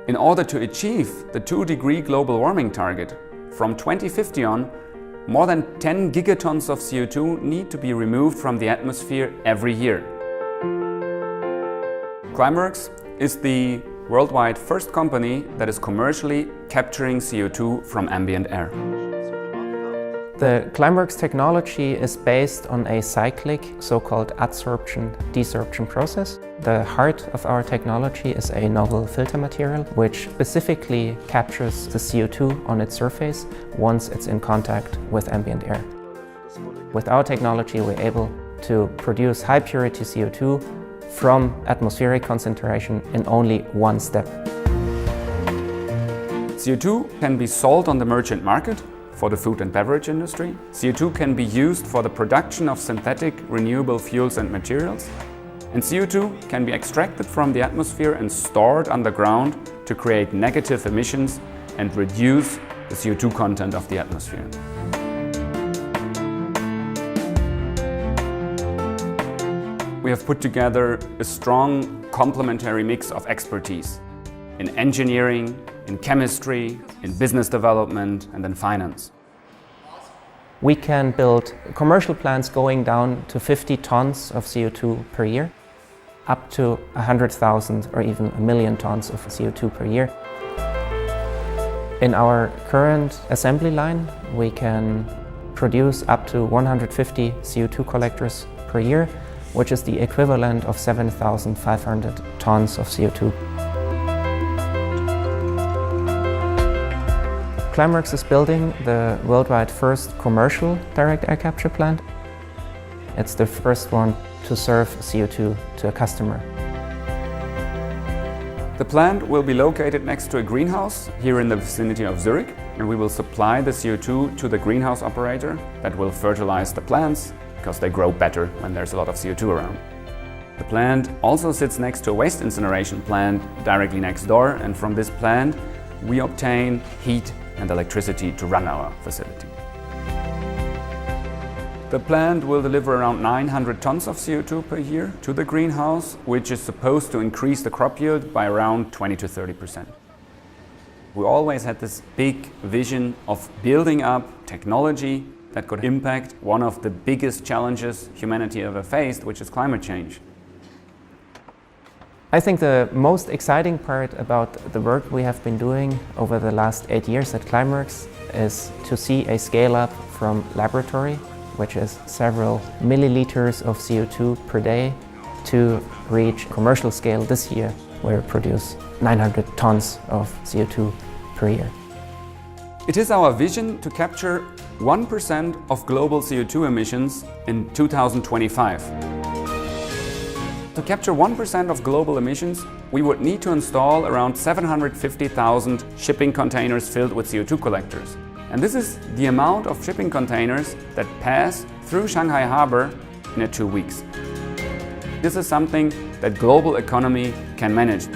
In order to achieve the 2-degree global warming target, from 2050 on, more than 10 gigatons of CO2 need to be removed from the atmosphere every year. Climeworks is the worldwide first company that is commercially capturing CO2 from ambient air. The Climeworks technology is based on a cyclic, so-called adsorption-desorption process. The heart of our technology is a novel filter material which specifically captures the CO2 on its surface once it's in contact with ambient air. With our technology, we're able to produce high-purity CO2 from atmospheric concentration in only one step. CO2 can be sold on the merchant market for the food and beverage industry. CO2 can be used for the production of synthetic renewable fuels and materials. And CO2 can be extracted from the atmosphere and stored underground to create negative emissions and reduce the CO2 content of the atmosphere. We have put together a strong complementary mix of expertise in engineering, in chemistry, in business development and in finance. We can build commercial plants going down to 50 tons of CO2 per year, up to 100,000 or even 1 million tons of CO2 per year. In our current assembly line, we can produce up to 150 CO2 collectors per year, which is the equivalent of 7,500 tons of CO2. Climeworks is building the worldwide first commercial direct air capture plant. It's the first one to serve CO2 to a customer. The plant will be located next to a greenhouse here in the vicinity of Zurich, and we will supply the CO2 to the greenhouse operator that will fertilize the plants because they grow better when there's a lot of CO2 around. The plant also sits next to a waste incineration plant directly next door, and from this plant we obtain heat and electricity to run our facility. The plant will deliver around 900 tons of CO2 per year to the greenhouse, which is supposed to increase the crop yield by around 20 to 30%. We always had this big vision of building up technology that could impact one of the biggest challenges humanity ever faced, which is climate change. I think the most exciting part about the work we have been doing over the last 8 years at Climeworks is to see a scale-up from laboratory, which is several milliliters of CO2 per day, to reach commercial scale this year, where we produce 900 tons of CO2 per year. It is our vision to capture 1% of global CO2 emissions in 2025. To capture 1% of global emissions, we would need to install around 750,000 shipping containers filled with CO2 collectors. And this is the amount of shipping containers that pass through Shanghai Harbor in 2 weeks. This is something that global economy can manage.